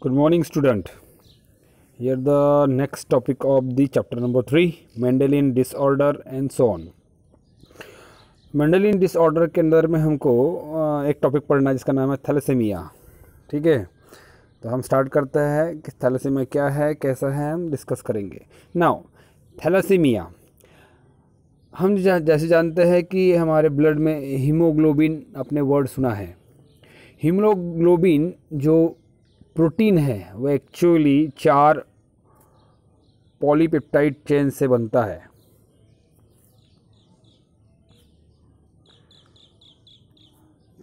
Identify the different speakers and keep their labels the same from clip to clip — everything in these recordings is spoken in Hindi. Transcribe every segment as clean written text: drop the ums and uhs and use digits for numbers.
Speaker 1: Good morning, student. Here the next topic of the chapter number 3, Mendelian disorder and so on. Mendelian disorder के अंदर में हमको एक टॉपिक पढ़ना है जिसका नाम है थैलेसीमिया। ठीक है, तो हम स्टार्ट करते हैं कि थैलेसीमिया क्या है, कैसा है, हम डिस्कस करेंगे। नाउ थैलेसीमिया हम जैसे जानते हैं कि हमारे ब्लड में हीमोग्लोबिन, अपने वर्ड सुना है। हीमोग्लोबिन जो प्रोटीन है वो एक्चुअली 4 पॉलीपेप्टाइड चेन से बनता है।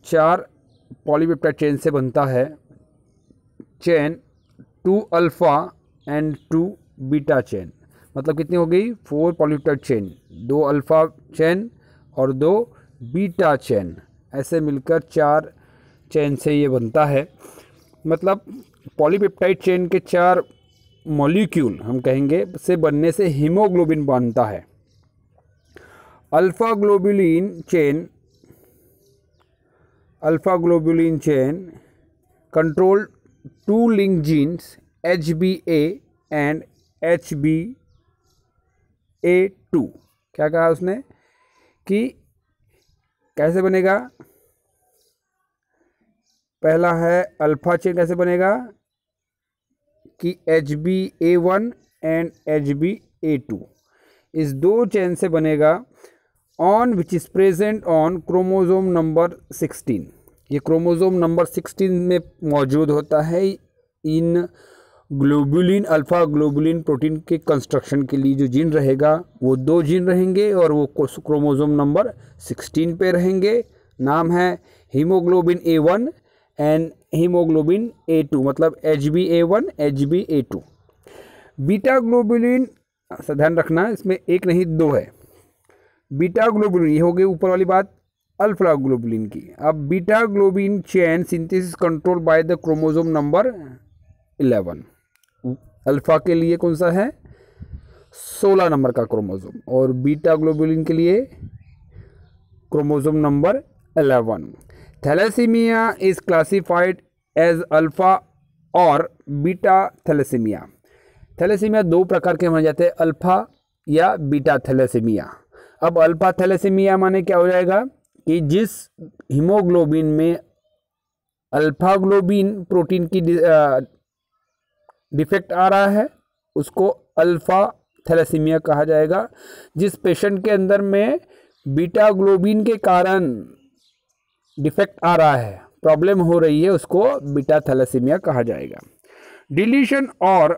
Speaker 1: चार पॉलीपेप्टाइड चेन से बनता है। Chain 2 alpha and 2 beta chain, मतलब कितनी हो गई? 4 पॉलीपेप्टाइड चेन, 2 अल्फ़ा चेन और 2 बीटा चेन, ऐसे मिलकर 4 चेन से ये बनता है। मतलब पॉलीपेप्टाइड चेन के 4 मॉलिक्यूल हम कहेंगे से बनने से हीमोग्लोबिन बनता है। Alpha globulin chain control 2 link genes HbA and HbA2। क्या कहा उसने कि कैसे बनेगा? पहला है अल्फा चेन, कैसे बनेगा कि HbA1 एंड HbA2, इस 2 चेन से बनेगा। On which is present on chromosome number 16, ये क्रोमोसोम नंबर 16 में मौजूद होता है। इन ग्लोबुलिन, अल्फा ग्लोबुलिन प्रोटीन के कंस्ट्रक्शन के लिए जो जीन रहेगा वो 2 जीन रहेंगे और वो क्रोमोसोम नंबर 16 पे रहेंगे। नाम है haemoglobin A1 and haemoglobin A2, मतलब HbA1 HbA2। बीटा ग्लोबुलिन, ध्यान रखना इसमें एक नहीं 2 है। बीटा ग्लोबुलिन, ये हो गई ऊपर वाली बात अल्फा ग्लोबुलिन की। अब beta globin chain synthesis control by the chromosome number 11। Alpha के लिए कौन सा है? 16 नंबर का क्रोमोसोम, और बीटा ग्लोबुलिन के लिए chromosome number 11। Thalassaemia is classified as alpha और बीटा थैलेसीमिया। थैलेसीमिया 2 प्रकार के माने जाते हैं, अल्फा या बीटा थैलेसीमिया। अब अल्फा थैलेसीमिया माने क्या हो जाएगा कि जिस हीमोग्लोबिन में अल्फा ग्लोबिन प्रोटीन की डिफेक्ट आ रहा है उसको अल्फा थैलेसीमिया कहा जाएगा। जिस पेशेंट के अंदर में बीटा ग्लोबिन के कारण डिफेक्ट आ रहा है, प्रॉब्लम हो रही है, उसको बीटा थैलेसीमिया कहा जाएगा। डिलीशन और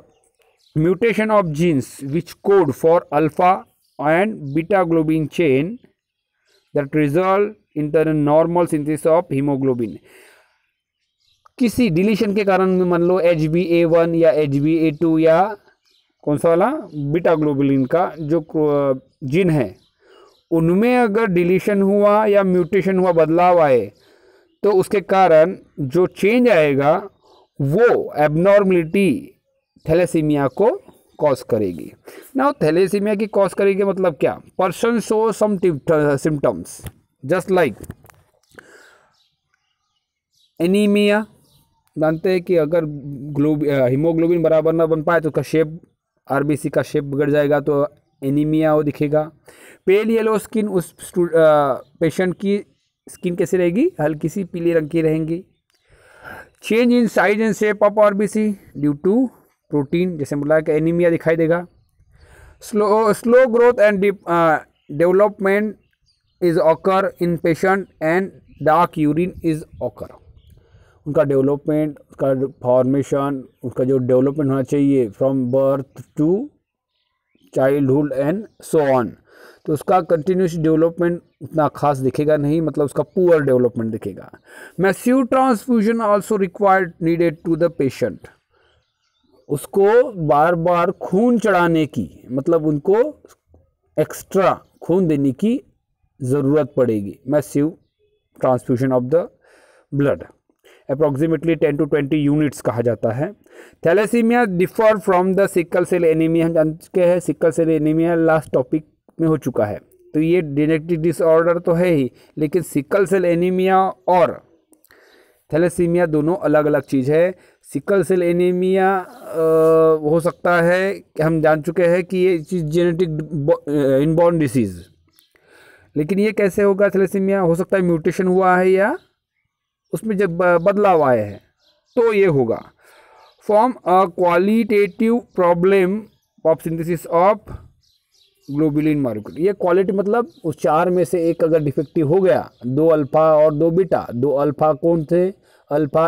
Speaker 1: mutation of jeans which code for alpha and beta globin chain that result in the normal synthesis of haemoglobin. किसी डिलीशन के कारण मान लो HbA1 या HbA2 या कौन सा वाला बीटा ग्लोबुलिन का जो जीन है, उनमें अगर डिलीशन हुआ या म्यूटेशन हुआ, बदलाव आए, तो उसके कारण जो चेंज आएगा वो एबनॉर्मलिटी थैलेसीमिया को कॉज करेगी। नाउ थैलेसीमिया की कॉज करेगी मतलब क्या? Person show some symptoms just like anaemia. जानते हैं कि अगर हीमोग्लोबिन बराबर ना बन पाए तो उसका शेप, आरबीसी का शेप बिगड़ जाएगा, तो एनीमिया वो दिखेगा। पेल येलो स्किन, उस पेशेंट की स्किन कैसी रहेगी? हल्की सी पीले रंग की रहेंगी। Change in size and shape of RBC due to protein, जैसे बोला कि एनीमिया दिखाई देगा। Slow growth and development is occur in patient and dark urine is occur. उनका डेवलपमेंट, उसका फॉर्मेशन, उसका जो डेवलपमेंट होना चाहिए from birth to childhood and so on, तो उसका कंटिन्यूस डेवलपमेंट उतना खास दिखेगा नहीं, मतलब उसका पुअर डेवलपमेंट दिखेगा। Massive transfusion also required needed to the patient. उसको बार बार खून चढ़ाने की, मतलब उनको एक्स्ट्रा खून देने की ज़रूरत पड़ेगी। Massive transfusion of the blood, approximately 10 to 20 units कहा जाता है। Thalassaemia differ from the sickle cell anaemia. हम जान चुके हैं sickle cell anaemia last topic में हो चुका है, तो ये जेनेटिक डिसऑर्डर तो है ही, लेकिन सिकल सेल एनीमिया और थैलेसीमिया दोनों अलग अलग चीज़ है। सिकल सेल एनीमिया हो सकता है कि हम जान चुके हैं कि ये चीज़ जेनेटिक इनबॉर्न डिसीज़, लेकिन ये कैसे होगा? थैलेसीमिया हो सकता है म्यूटेशन हुआ है या उसमें जब बदलाव आए हैं तो ये होगा। Form a qualitative problem of synthesis of globulin molecule. ये क्वालिटी मतलब उस चार में से एक अगर डिफेक्टिव हो गया, 2 अल्फा और 2 बीटा, 2 अल्फा कौन थे? अल्फा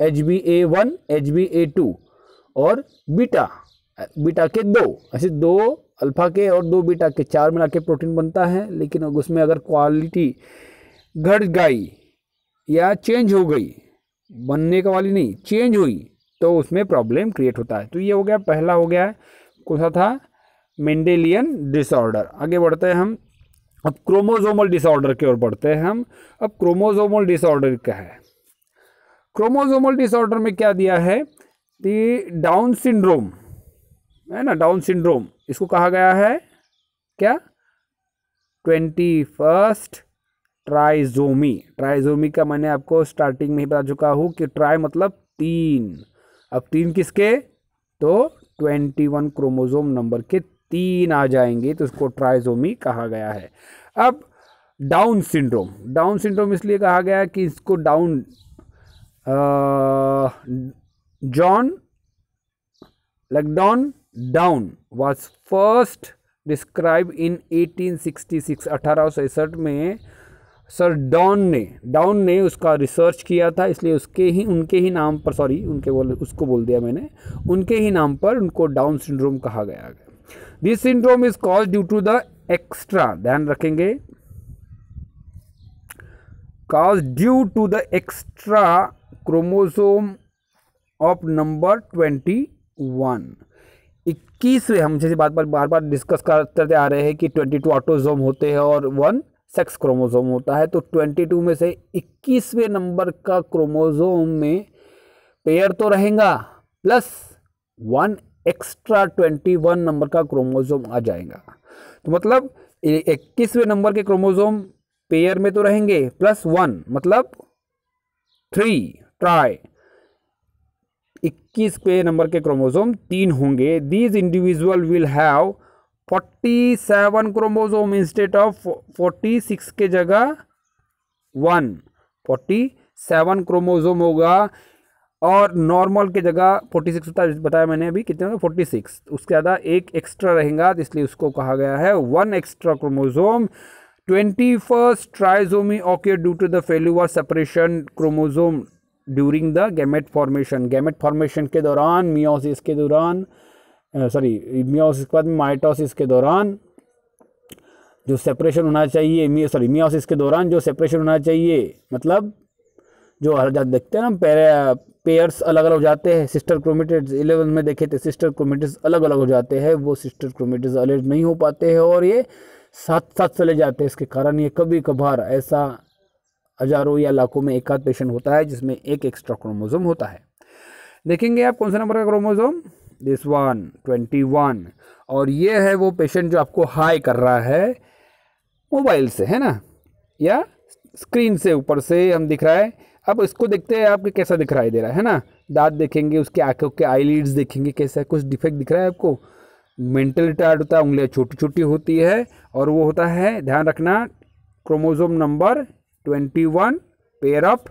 Speaker 1: HbA1 HbA2 और बीटा के 2, ऐसे 2 अल्फा के और 2 बीटा के 4 मिला के प्रोटीन बनता है। लेकिन उसमें अगर क्वालिटी घट गई या चेंज हो गई, बनने का वाली नहीं, चेंज हुई, तो उसमें प्रॉब्लम क्रिएट होता है। तो ये हो गया, पहला हो गया कौन सा था? Mendelian disorder. आगे बढ़ते हैं हम, अब क्रोमोसोमल डिसऑर्डर की ओर बढ़ते हैं हम। अब क्रोमोसोमल डिसऑर्डर क्या है? क्रोमोसोमल डिसऑर्डर में क्या दिया है? डाउन सिंड्रोम है ना, डाउन सिंड्रोम इसको कहा गया है क्या? 21st trisomy. ट्राइजोमी का मैंने आपको स्टार्टिंग में ही बता चुका हूँ कि ट्राई मतलब 3। अब 3 किसके? तो 21 क्रोमोसोम नंबर के 3 आ जाएंगे, तो उसको ट्राइजोमी कहा गया है। अब डाउन सिंड्रोम, डाउन सिंड्रोम इसलिए कहा गया है कि इसको John Langdon Down was first describe in 1866। 1866 में सर डाउन ने उसका रिसर्च किया था, इसलिए उनके ही नाम पर, सॉरी उसको बोल दिया मैंने, उनके ही नाम पर उनको डाउन सिंड्रोम कहा गया। This syndrome is cause due to the extra, ध्यान रखेंगे, cause due to the extra chromosome of number 21। 21वें, हम जैसे बार बार डिस्कस करते आ रहे हैं कि 22 ऑटोसोम होते हैं और 1 सेक्स क्रोमोसोम होता है। तो 22 में से 21वें नंबर का क्रोमोसोम में पेयर तो रहेगा, प्लस 1 एक्स्ट्रा 21 नंबर का क्रोमोसोम आ जाएगा। तो मतलब 21वें नंबर के क्रोमोसोम पेयर में तो रहेंगे, प्लस 1 मतलब 3 ट्राई। 21 पे नंबर के क्रोमोसोम 3 होंगे। These individual will have 47 chromosome instead of 46 के जगह 47 क्रोमोसोम होगा, और नॉर्मल के जगह 46 होता है, बताया मैंने अभी कितने होंगे? 46, उसके ज़्यादा एक एक्स्ट्रा रहेगा, इसलिए उसको कहा गया है 1 extra chromosome. 21st trisomy occur due to the failure separation chromosome during the gamete formation. Gamete formation के दौरान, मियोसिस के दौरान, मियोसिस के बाद माइटोसिस के दौरान जो सेपरेशन होना चाहिए, मियोसिस के दौरान जो सेपरेशन होना चाहिए, मतलब जो हर जात देखते हैं ना, पेयर्स अलग अलग हो जाते हैं। सिस्टर क्रोमेटिड्स 11 में देखे थे, सिस्टर क्रोमेटिड्स अलग अलग हो जाते हैं, वो सिस्टर क्रोमेटिड्स अलग नहीं हो पाते हैं और ये साथ चले जाते हैं। इसके कारण ये कभी कभार ऐसा हजारों या लाखों में एक आध पेशेंट होता है जिसमें एक एक्स्ट्रा क्रोमोसोम होता है। देखेंगे आप कौन सा नंबर का क्रोमोसोम? दिस 21। और ये है वो पेशेंट जो आपको हाई कर रहा है मोबाइल से, है ना, या स्क्रीन से ऊपर से हम दिख रहा है। अब इसको देखते हैं आपके कैसा दिखाई दे रहा है ना, दांत देखेंगे, उसके आंखों के आईलिड्स देखेंगे, कैसा कुछ डिफेक्ट दिख रहा है आपको। मेंटल रिटार्ड होता है, उंगलियां छोटी छोटी होती है, और वो होता है, ध्यान रखना, chromosome number 21 pair of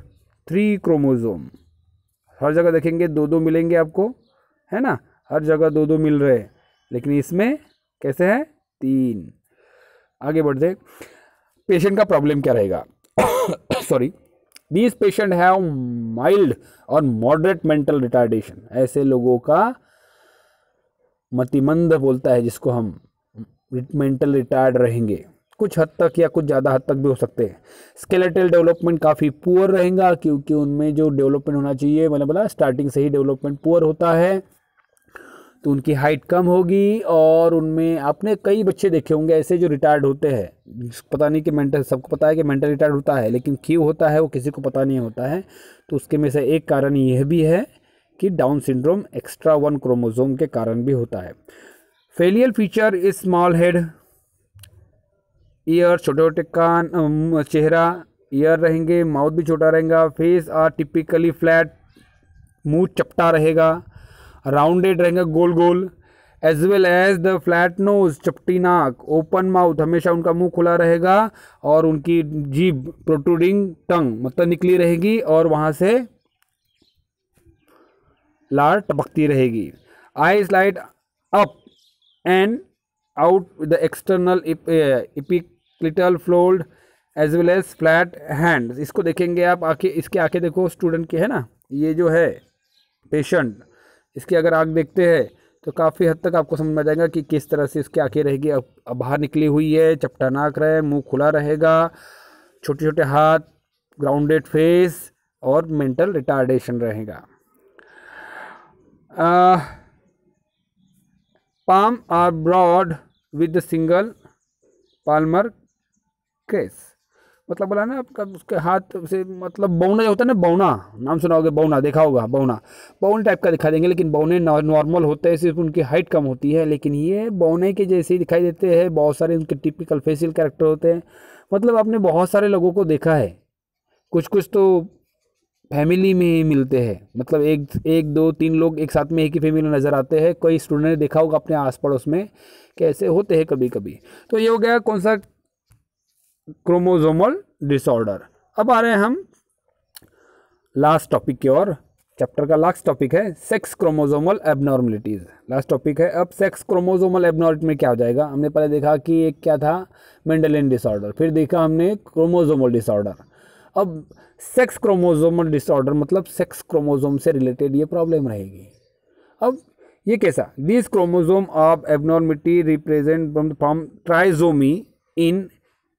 Speaker 1: 3 chromosome. हर जगह देखेंगे 2-2 मिलेंगे आपको, है ना, हर जगह 2-2 मिल रहे हैं, लेकिन इसमें कैसे है? 3। आगे बढ़ते, पेशेंट का प्रॉब्लम क्या रहेगा? Sorry, these patient have mild और मॉडरेट मेंटल रिटार्डेशन। ऐसे लोगों का मतिमंद बोलता है, जिसको हम मेंटल रिटार्ड रहेंगे, कुछ हद तक या कुछ ज़्यादा हद तक भी हो सकते हैं। स्केलेटल डेवलपमेंट काफ़ी पुअर रहेगा, क्योंकि उनमें जो डेवलपमेंट होना चाहिए, मैंने बोला स्टार्टिंग से ही डेवलपमेंट पुअर होता है, तो उनकी हाइट कम होगी। और उनमें आपने कई बच्चे देखे होंगे ऐसे जो रिटायर्ड होते हैं, पता नहीं कि मेंटल, सबको पता है कि मेंटल रिटायर्ड होता है, लेकिन क्यों होता है वो किसी को पता नहीं होता है। तो उसके में से एक कारण यह भी है कि डाउन सिंड्रोम एक्स्ट्रा 1 क्रोमोसोम के कारण भी होता है। Facial feature is small head, ear, छोटे छोटे कान, चेहरा, ईयर रहेंगे, माउथ भी छोटा रहेगा, फेस आर टिपिकली फ्लैट, मुंह चपटा रहेगा, राउंडेड रहेगा गोल गोल, as well as the flat nose चपटी नाक, ओपन माउथ हमेशा उनका मुंह खुला रहेगा और उनकी जीभ प्रोट्रूडिंग टंग मतलब निकली रहेगी और वहाँ से लार टपकती रहेगी। I slide up and out the external epicanthal fold as well as flat hand. इसको देखेंगे आप, आंखें, इसके आंखें देखो स्टूडेंट की है ना, ये जो है पेशेंट, इसकी अगर आंख देखते हैं तो काफ़ी हद तक आपको समझ में आ जाएगा कि किस तरह से इसकी आंखें रहेगी। अब बाहर निकली हुई है, चपटा नाक रहे, मुंह खुला रहेगा, छोटे छोटे हाथ, ग्राउंडेड फेस और मेंटल रिटार्डेशन रहेगा। palm are broad with the single palmar crease, मतलब बोला ना आपका उसके हाथ से, मतलब बौना जो होता है ना, बौना नाम सुना होगा, बौना देखा होगा, बौना बौने टाइप का दिखा देंगे, लेकिन बौने नॉर्मल होते हैं, सिर्फ उनकी हाइट कम होती है, लेकिन ये बौने के जैसे ही दिखाई देते हैं। बहुत सारे उनके टिपिकल फेशियल कैरेक्टर होते हैं, मतलब आपने बहुत सारे लोगों को देखा है, कुछ कुछ तो फैमिली में ही मिलते हैं, मतलब एक दो तीन लोग एक साथ में एक ही फैमिली में नज़र आते हैं। कोई स्टूडेंट ने देखा होगा अपने आस पड़ोस में कैसे होते हैं कभी कभी। तो ये हो गया कौन सा, क्रोमोसोमल डिसऑर्डर। अब आ रहे हैं हम लास्ट टॉपिक की ओर। चैप्टर का लास्ट टॉपिक है sex chromosomal abnormalities, last topic है। अब सेक्स क्रोमोसोमल एबनॉर्मलिटी में क्या हो जाएगा, हमने पहले देखा कि एक क्या था, मेंडेलियन डिसऑर्डर, फिर देखा हमने क्रोमोसोमल डिसऑर्डर। अब सेक्स क्रोमोसोमल डिसऑर्डर मतलब सेक्स क्रोमोसोम से रिलेटेड ये प्रॉब्लम रहेगी। अब ये कैसा, this chromosome of abnormality represent from trisomy in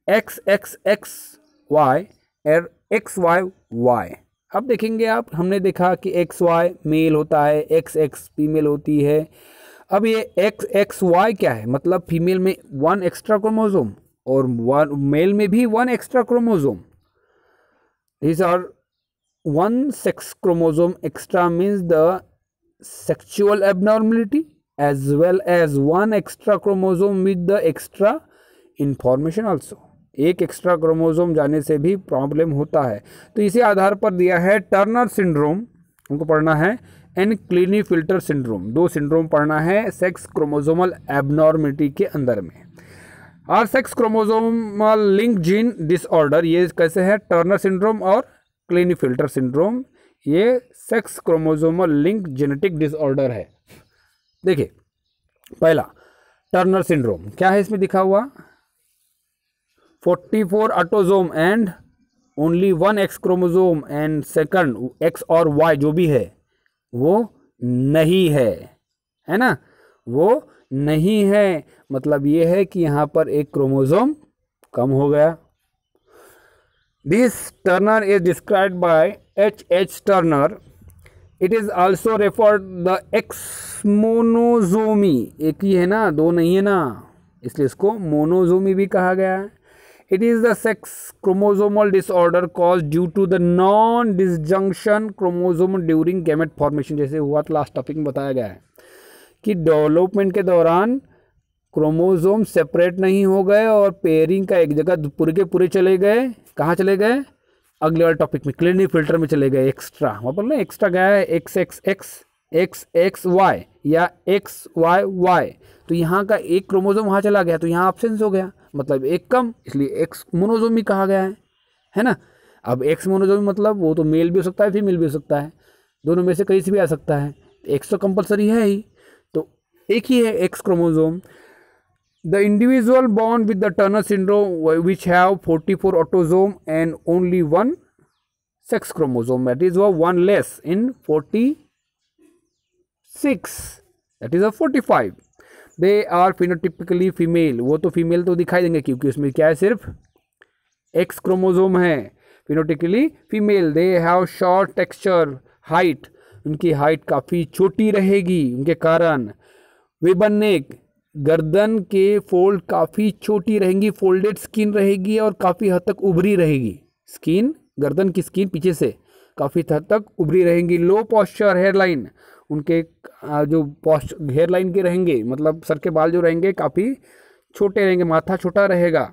Speaker 1: XXXY और XYY। अब देखेंगे आप, हमने देखा कि XY मेल होता है, XX फीमेल होती है। अब ये XXY क्या है, मतलब फीमेल में 1 एक्स्ट्रा क्रोमोसोम और मेल में भी 1 extra chromosome. These are 1 sex chromosome extra means the sexual abnormality as well as 1 extra chromosome with the extra information also। एक एक्स्ट्रा क्रोमोसोम जाने से भी प्रॉब्लम होता है। तो इसी आधार पर दिया है टर्नर सिंड्रोम, हमको पढ़ना है, एंड क्लिनीफिल्टर सिंड्रोम। 2 सिंड्रोम पढ़ना है सेक्स क्रोमोसोमल एबनॉर्मिटी के अंदर में। और sex chromosomal link gene disorder, ये कैसे है, टर्नर सिंड्रोम और क्लिनीफिल्टर सिंड्रोम, ये sex chromosomal link genetic disorder है। देखिए पहला टर्नर सिंड्रोम क्या है, इसमें दिखा हुआ 44 autosome and only 1 x chromosome, and second x और वाई जो भी है वो नहीं है ना, वो नहीं है, मतलब ये है कि यहाँ पर एक क्रोमोसोम कम हो गया। This Turner is described by H Turner. It is also referred the X monosomy, एक ही है ना, 2 नहीं है ना, इसलिए इसको मोनोजोमी भी कहा गया है। It is the sex chromosomal disorder cause due to the non disjunction chromosome during gamete formation, जैसे हुआ तो लास्ट टॉपिक में बताया गया है कि डेवलपमेंट के दौरान क्रोमोसोम सेपरेट नहीं हो गए और पेयरिंग का एक जगह पूरे के पूरे चले गए। कहाँ चले गए, अगले वाले टॉपिक में क्लिनीफिल्टर में चले गए, एक्स्ट्रा वहाँ पर ना एक्स्ट्रा गया है, XXY या XYY, तो यहाँ का एक क्रोमोसोम वहाँ चला गया तो यहाँ एब्सेंस हो गया, मतलब एक कम, इसलिए एक्स मोनोसोमी कहा गया है ना। अब एक्स मोनोसोमी मतलब वो तो मेल भी हो सकता है फीमेल भी हो सकता है, दोनों में से कहीं से भी आ सकता है, एक्स तो कंपलसरी है ही, तो एक ही है x chromosome. The individual born with the Turner syndrome which have 44 autosome and only 1 sex chromosome, that is 1 less in 46, that is 45, they are phenotypically female। वो तो फीमेल तो दिखाई देंगे क्योंकि उसमें क्या है, सिर्फ X क्रोमोसोम है, phenotypically female। they have short texture height, उनकी हाइट काफ़ी छोटी रहेगी, उनके कारण वेबन नेक, गर्दन के फोल्ड काफ़ी छोटी रहेंगी, फोल्डेड स्किन रहेगी और काफ़ी हद तक उभरी रहेगी स्किन, गर्दन की स्किन पीछे से काफ़ी हद तक उभरी रहेंगी। लो पॉस्चर हेयरलाइन, उनके जो हेयरलाइन के रहेंगे, मतलब सर के बाल जो रहेंगे काफ़ी छोटे रहेंगे, माथा छोटा रहेगा।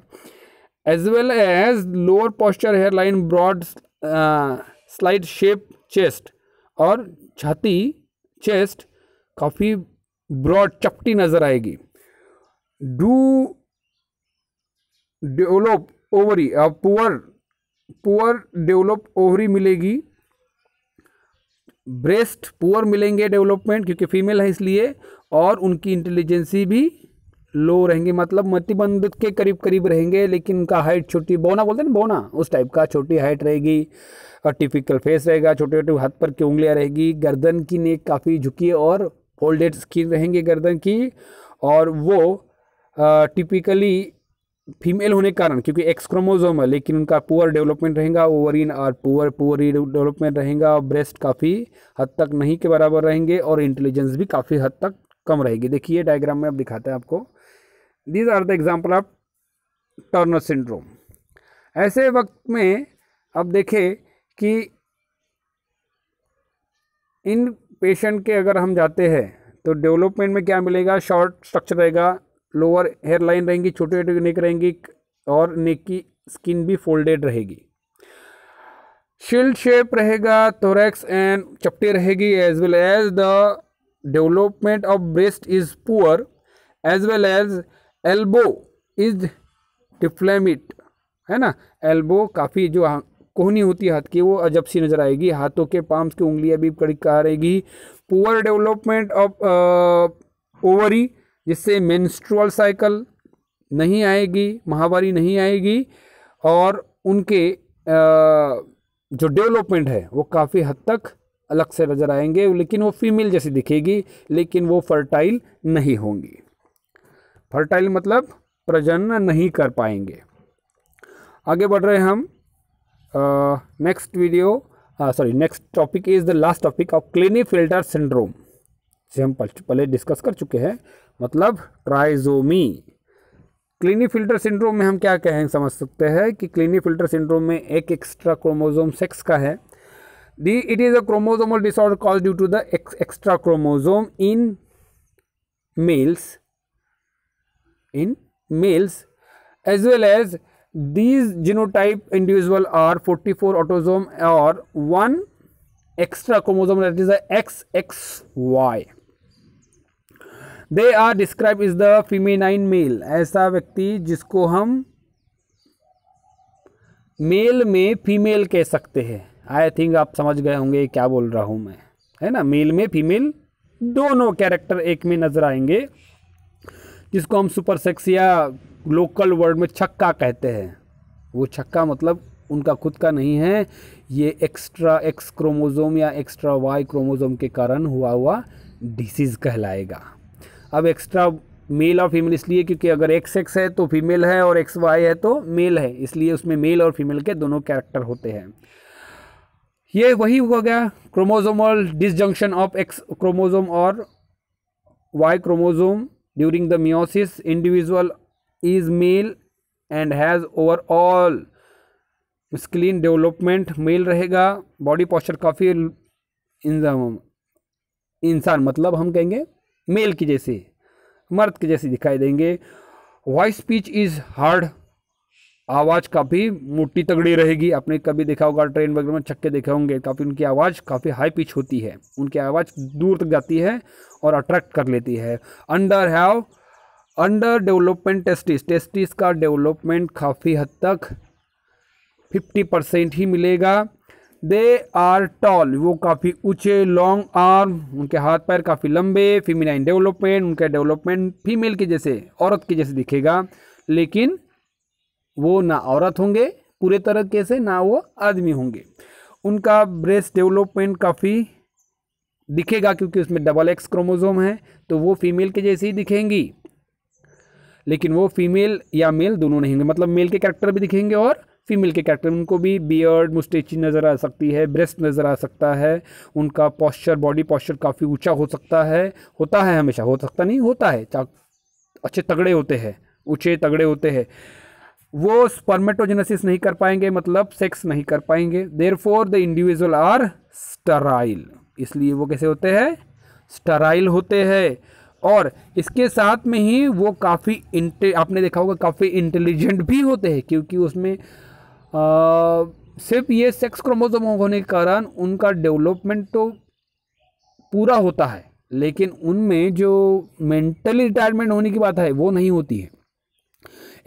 Speaker 1: As well as lower posture hair line, broad slide shape chest, और छाती चेस्ट काफ़ी ब्रॉड चपटी नजर आएगी। Do develop ovary, poor develop ovary मिलेगी। ब्रेस्ट पुअर मिलेंगे डेवलपमेंट, क्योंकि फीमेल है इसलिए, और उनकी इंटेलिजेंसी भी लो रहेंगे, मतलब मतिबंध के करीब करीब रहेंगे, लेकिन उनका हाइट छोटी, बौना बोलते हैं ना, बौना उस टाइप का छोटी हाइट रहेगी, और टिपिकल फेस रहेगा, छोटे छोटे हाथ पर की उंगलियां रहेगी, गर्दन की नेक काफ़ी झुकी और फोल्डेड स्किन रहेंगे गर्दन की, और वो टिपिकली फीमेल होने के कारण, क्योंकि एक्स क्रोमोसोम है, लेकिन उनका पुअर डेवलपमेंट रहेगा, ओवरीन और पुअर डेवलपमेंट रहेगा, और ब्रेस्ट काफ़ी हद तक नहीं के बराबर रहेंगे, और इंटेलिजेंस भी काफ़ी हद तक कम रहेगी। देखिए डायग्राम में अब दिखाते हैं आपको। These are the example of Turner syndrome. ऐसे वक्त में अब देखें कि इन पेशेंट के अगर हम जाते हैं तो डेवलपमेंट में क्या मिलेगा, शॉर्ट स्ट्रक्चर रहेगा, लोअर हेयर लाइन रहेंगी, छोटे छोटे नेक रहेंगी, और नेक की स्किन भी फोल्डेड रहेगी, शील्ड शेप रहेगा, थोरैक्स एंड चपटी रहेगी, as well as the development of breast is poor, as well as elbow is deformed, है ना, एल्बो काफ़ी जो कोहनी होती है हाथ की वो अजब सी नजर आएगी, हाथों के पाम्स की उंगलियां भी कड़ी रहेगी, पुअर डेवलपमेंट ऑफ ओवरी, जिससे मेंस्ट्रुअल साइकिल नहीं आएगी, माहवारी नहीं आएगी, और उनके जो डेवलपमेंट है वो काफ़ी हद तक अलग से नजर आएंगे, लेकिन वो फीमेल जैसी दिखेगी, लेकिन वो फर्टाइल नहीं होंगी। फर्टाइल मतलब प्रजनन नहीं कर पाएंगे। आगे बढ़ रहे हैं हम। Next next topic is the last topic of Klinefelter syndrome, जिसे हम पहले डिस्कस कर चुके हैं, मतलब ट्राइजोमी। क्लिनेफेल्टर सिंड्रोम में हम क्या कहें समझ सकते हैं कि क्लिनेफेल्टर सिंड्रोम में एक एक्स्ट्रा क्रोमोसोम सेक्स का है। It is a chromosomal disorder cause due to the extra chromosome in males as well as these genotype individual are 44 autosome or one extra chromosome, that is the XXY. They are described as the feminine male, ऐसा व्यक्ति जिसको हम मेल में फीमेल कह सकते हैं। आई थिंक आप समझ गए होंगे क्या बोल रहा हूं मैं, है ना, मेल में फीमेल दोनों कैरेक्टर एक में नजर आएंगे, जिसको हम सुपर सेक्स या लोकल वर्ड में छक्का कहते हैं। वो छक्का मतलब उनका खुद का नहीं है, ये एक्स्ट्रा एक्स क्रोमोसोम या एक्स्ट्रा वाई क्रोमोसोम के कारण हुआ डिसीज़ कहलाएगा। अब एक्स्ट्रा मेल और फीमेल इसलिए क्योंकि अगर एक्स एक्स है तो फीमेल है और एक्स वाई है तो मेल है, इसलिए उसमें मेल और फीमेल के दोनों कैरेक्टर होते हैं। ये वही हो गया chromosomal disjunction of X chromosome और Y chromosome during the meiosis. Individual is male and has overall skin development male रहेगा। बॉडी पोस्चर काफ़ी इंसान मतलब हम कहेंगे मेल की जैसे, मर्द के जैसे दिखाई देंगे। वॉइस पिच इज हार्ड, आवाज़ काफ़ी मोटी तगड़ी रहेगी। आपने कभी देखा होगा ट्रेन वगैरह में छक्के देखे होंगे, काफ़ी उनकी आवाज़ काफ़ी हाई पिच होती है, उनकी आवाज़ दूर तक जाती है और अट्रैक्ट कर लेती है। अंडर डेवलपमेंट टेस्टिस का डेवलपमेंट काफ़ी हद तक 50% ही मिलेगा। दे आर टॉल, वो काफ़ी ऊंचे, लॉन्ग आर्म, उनके हाथ पैर काफ़ी लंबे। फेमिनाइन डेवलपमेंट, उनका डेवलपमेंट फीमेल के जैसे, औरत के जैसे दिखेगा, लेकिन वो ना औरत होंगे पूरे तरीके से, ना वो आदमी होंगे। उनका ब्रेस्ट डेवलपमेंट काफ़ी दिखेगा क्योंकि उसमें डबल एक्स क्रोमोसोम है, तो वो फीमेल के जैसे ही दिखेंगी, लेकिन वो फीमेल या मेल दोनों नहीं होंगे, मतलब मेल के कैरेक्टर भी दिखेंगे और फीमेल के कैरेक्टर। उनको भी बियर्ड मुस्टेची नज़र आ सकती है, ब्रेस्ट नज़र आ सकता है, उनका पोस्चर, बॉडी पोस्चर काफ़ी ऊंचा हो सकता है, होता है, हमेशा हो सकता नहीं, होता है, अच्छे तगड़े होते हैं, ऊंचे तगड़े होते हैं। वो स्पर्मेटोजेनेसिस नहीं कर पाएंगे, मतलब सेक्स नहीं कर पाएंगे। Therefore the individual are sterile, इसलिए वो कैसे होते हैं, स्टराइल होते हैं। और इसके साथ में ही वो काफ़ी आपने देखा होगा काफ़ी इंटेलिजेंट भी होते हैं, क्योंकि उसमें सिर्फ ये सेक्स क्रोमोसोम होने के कारण उनका डेवलपमेंट तो पूरा होता है, लेकिन उनमें जो मेंटली रिटायरमेंट होने की बात है वो नहीं होती है।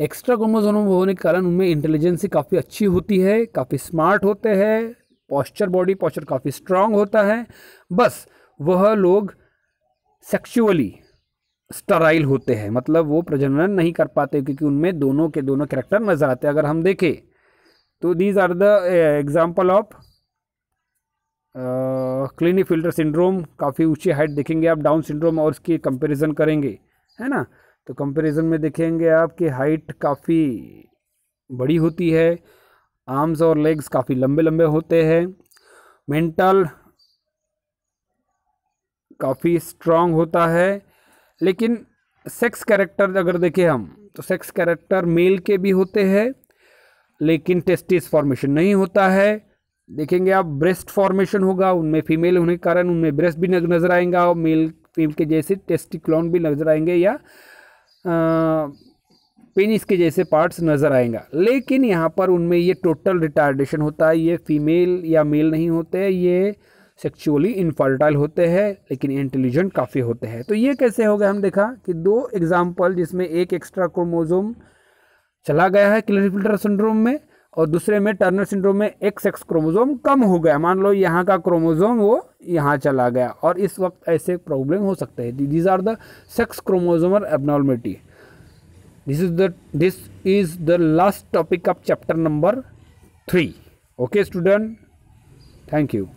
Speaker 1: एक्स्ट्रा क्रोमोसोम होने के कारण उनमें इंटेलिजेंसी काफ़ी अच्छी होती है, काफ़ी स्मार्ट होते हैं, बॉडी पोस्चर काफ़ी स्ट्रांग होता है। बस वह लोग सेक्सुअली स्टराइल होते हैं, मतलब वो प्रजनन नहीं कर पाते, क्योंकि उनमें दोनों के दोनों कैरेक्टर नजर आते हैं। अगर हम देखें तो these are the example of Klinefelter syndrome, काफ़ी ऊंची हाइट देखेंगे आप। डाउन सिंड्रोम और उसकी कंपैरिजन करेंगे, है ना, तो कंपैरिजन में देखेंगे आपकी हाइट काफ़ी बड़ी होती है, आर्म्स और लेग्स काफ़ी लंबे लंबे होते हैं, मेंटल काफ़ी स्ट्रांग होता है। लेकिन सेक्स कैरेक्टर अगर देखें हम, तो सेक्स कैरेक्टर मेल के भी होते हैं, लेकिन टेस्टिस फॉर्मेशन नहीं होता है। देखेंगे आप ब्रेस्ट फॉर्मेशन होगा, उनमें फीमेल होने के कारण उनमें ब्रेस्ट भी नजर आएगा, और मेल फीमेल के जैसे टेस्टिक्लोन भी नजर आएंगे, या पेनिस के जैसे पार्ट्स नजर आएगा। लेकिन यहाँ पर उनमें ये टोटल रिटार्डेशन होता है, ये फीमेल या मेल नहीं होते हैं, ये सेक्सुअली इनफर्टाइल होते हैं, लेकिन इंटेलिजेंट काफ़ी होते हैं। तो ये कैसे हो गया, हम देखा कि दो एग्जाम्पल जिसमें एक एक्स्ट्रा क्रोमोसोम चला गया है क्लिनेफिल्टर सिंड्रोम में, और दूसरे में टर्नर सिंड्रोम में एक सेक्स क्रोमोसोम कम हो गया। मान लो यहाँ का क्रोमोसोम वो यहाँ चला गया, और इस वक्त ऐसे प्रॉब्लम हो सकते हैं। These are the sex chromosomal abnormality. This is the last topic of chapter number 3। Okay student, thank you.